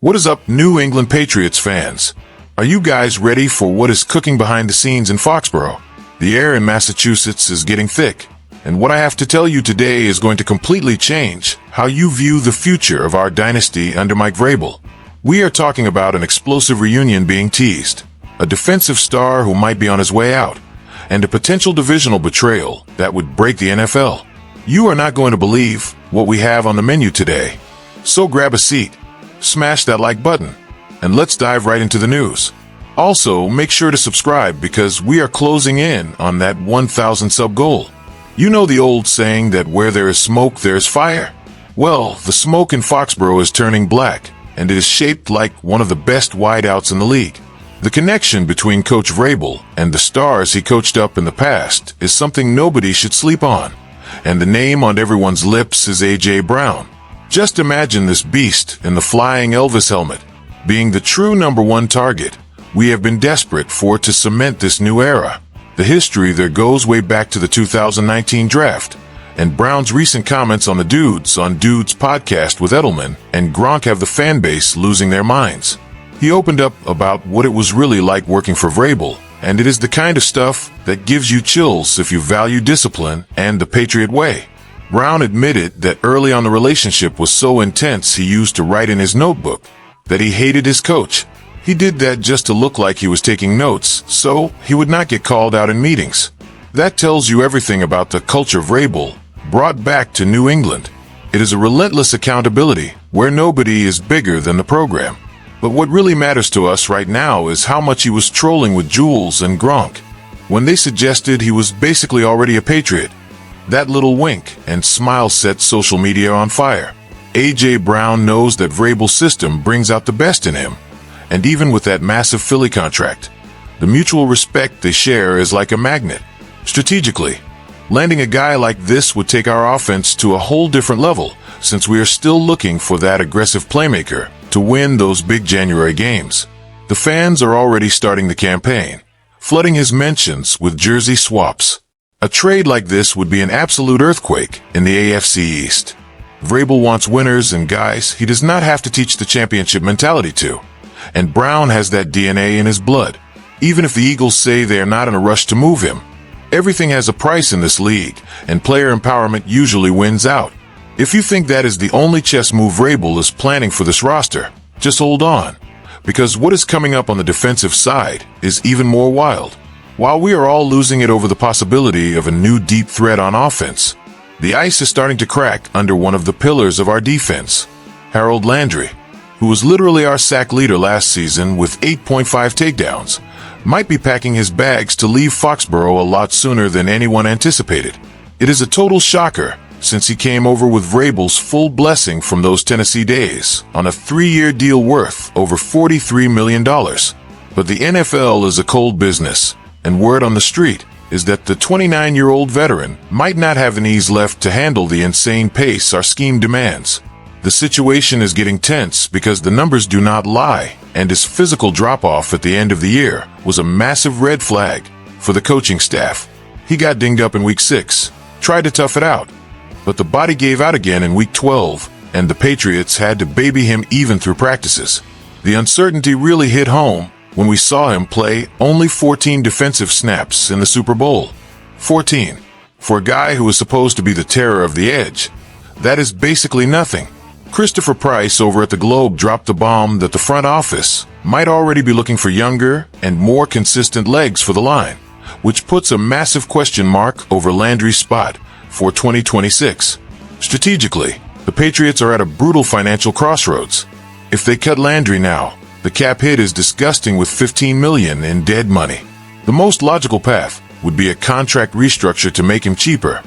What is up, New England Patriots fans? Are you guys ready for what is cooking behind the scenes in Foxborough? The air in Massachusetts is getting thick, and what I have to tell you today is going to completely change how you view the future of our dynasty under Mike Vrabel. We are talking about an explosive reunion being teased, a defensive star who might be on his way out, and a potential divisional betrayal that would break the NFL. You are not going to believe what we have on the menu today. So grab a seat, smash that like button, and let's dive right into the news. Also, make sure to subscribe because we are closing in on that 1,000 sub goal. You know the old saying that where there is smoke, there is fire? Well, the smoke in Foxborough is turning black, and it is shaped like one of the best wideouts in the league. The connection between Coach Vrabel and the stars he coached up in the past is something nobody should sleep on. And the name on everyone's lips is A.J. Brown. Just imagine this beast in the flying Elvis helmet, being the true #1 target we have been desperate for to cement this new era. The history there goes way back to the 2019 draft, and Brown's recent comments on the Dudes podcast with Edelman and Gronk have the fan base losing their minds. He opened up about what it was really like working for Vrabel, and it is the kind of stuff that gives you chills if you value discipline and the Patriot way. Brown admitted that early on the relationship was so intense he used to write in his notebook that he hated his coach. He did that just to look like he was taking notes, so he would not get called out in meetings. That tells you everything about the culture Vrabel brought back to New England. It is a relentless accountability where nobody is bigger than the program. But what really matters to us right now is how much he was trolling with Jules and Gronk when they suggested he was basically already a Patriot. That little wink and smile set social media on fire. A.J. Brown knows that Vrabel's system brings out the best in him. And even with that massive Philly contract, the mutual respect they share is like a magnet. Strategically, landing a guy like this would take our offense to a whole different level, since we are still looking for that aggressive playmaker to win those big January games. The fans are already starting the campaign, flooding his mentions with jersey swaps. A trade like this would be an absolute earthquake in the AFC East. Vrabel wants winners and guys he does not have to teach the championship mentality to. And Brown has that DNA in his blood. Even if the Eagles say they are not in a rush to move him, everything has a price in this league, and player empowerment usually wins out. If you think that is the only chess move Vrabel is planning for this roster, just hold on, because what is coming up on the defensive side is even more wild. While we are all losing it over the possibility of a new deep threat on offense, the ice is starting to crack under one of the pillars of our defense, Harold Landry, who was literally our sack leader last season with 8.5 takedowns, might be packing his bags to leave Foxborough a lot sooner than anyone anticipated. It is a total shocker since he came over with Vrabel's full blessing from those Tennessee days on a 3-year deal worth over $43 million. But the NFL is a cold business, and word on the street is that the 29-year-old veteran might not have the knees left to handle the insane pace our scheme demands. The situation is getting tense because the numbers do not lie, and his physical drop-off at the end of the year was a massive red flag for the coaching staff. He got dinged up in Week 6, tried to tough it out, but the body gave out again in Week 12, and the Patriots had to baby him even through practices. The uncertainty really hit home when we saw him play only 14 defensive snaps in the Super Bowl. 14. For a guy who is supposed to be the terror of the edge, that is basically nothing. Christopher Price over at the Globe dropped the bomb that the front office might already be looking for younger and more consistent legs for the line, which puts a massive question mark over Landry's spot for 2026. Strategically, the Patriots are at a brutal financial crossroads. If they cut Landry now, the cap hit is disgusting with $15 million in dead money. The most logical path would be a contract restructure to make him cheaper.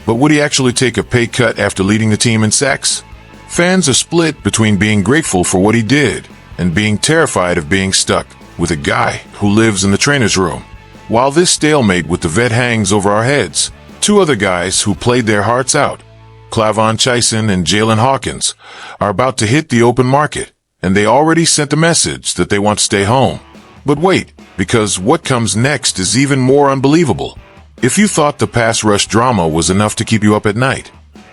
But would he actually take a pay cut after leading the team in sacks? Fans are split between being grateful for what he did and being terrified of being stuck with a guy who lives in the trainer's room. While this stalemate with the vet hangs over our heads, two other guys who played their hearts out, Clavon Chaisson and Jalen Hawkins, are about to hit the open market, and they already sent the message that they want to stay home. But wait, because what comes next is even more unbelievable. If you thought the pass rush drama was enough to keep you up at night,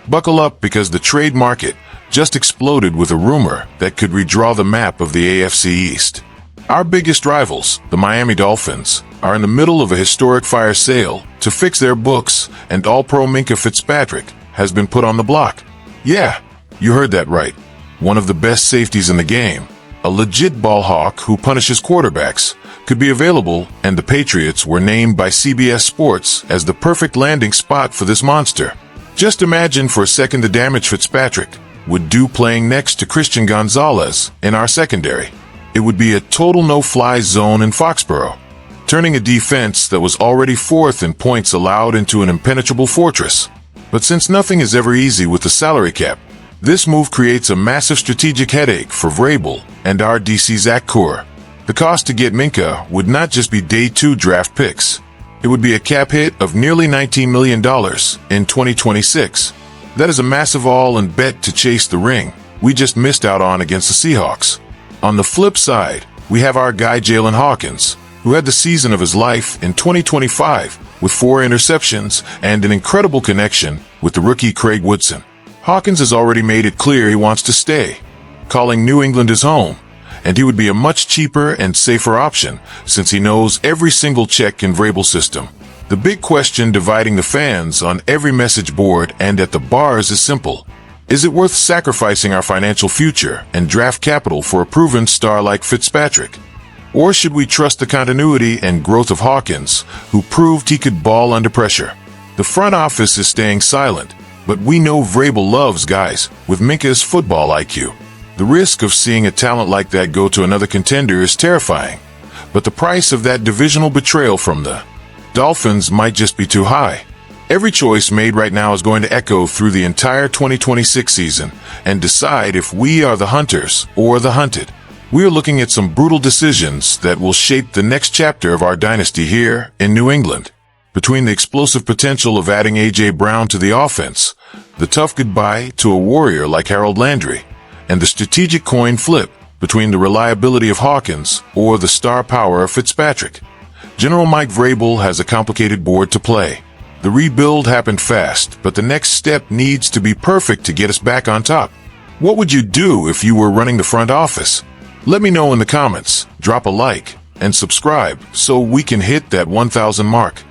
buckle up because the trade market just exploded with a rumor that could redraw the map of the AFC East. Our biggest rivals, the Miami Dolphins, are in the middle of a historic fire sale to fix their books, and All-Pro Minka Fitzpatrick has been put on the block. Yeah, you heard that right. One of the best safeties in the game, a legit ball hawk who punishes quarterbacks, could be available, and the Patriots were named by CBS Sports as the perfect landing spot for this monster. Just imagine for a second the damage Fitzpatrick would do playing next to Christian Gonzalez in our secondary. It would be a total no-fly zone in Foxborough, turning a defense that was already fourth in points allowed into an impenetrable fortress. But since nothing is ever easy with the salary cap, this move creates a massive strategic headache for Vrabel and our DC Zach Core. The cost to get Minka would not just be day 2 draft picks. It would be a cap hit of nearly $19 million in 2026. That is a massive all-in bet to chase the ring we just missed out on against the Seahawks. On the flip side, we have our guy Jalen Hawkins, who had the season of his life in 2025 with 4 interceptions and an incredible connection with the rookie Craig Woodson. Hawkins has already made it clear he wants to stay, calling New England his home, and he would be a much cheaper and safer option since he knows every single check in Vrabel's system. The big question dividing the fans on every message board and at the bars is simple. Is it worth sacrificing our financial future and draft capital for a proven star like Fitzpatrick? Or should we trust the continuity and growth of Hawkins, who proved he could ball under pressure? The front office is staying silent, but we know Vrabel loves guys with Minka's football IQ. The risk of seeing a talent like that go to another contender is terrifying, but the price of that divisional betrayal from the Dolphins might just be too high. Every choice made right now is going to echo through the entire 2026 season and decide if we are the hunters or the hunted. We are looking at some brutal decisions that will shape the next chapter of our dynasty here in New England. Between the explosive potential of adding A.J. Brown to the offense, the tough goodbye to a warrior like Harold Landry, and the strategic coin flip between the reliability of Hawkins or the star power of Fitzpatrick, General Mike Vrabel has a complicated board to play. The rebuild happened fast, but the next step needs to be perfect to get us back on top. What would you do if you were running the front office? Let me know in the comments, drop a like, and subscribe so we can hit that 1,000 mark.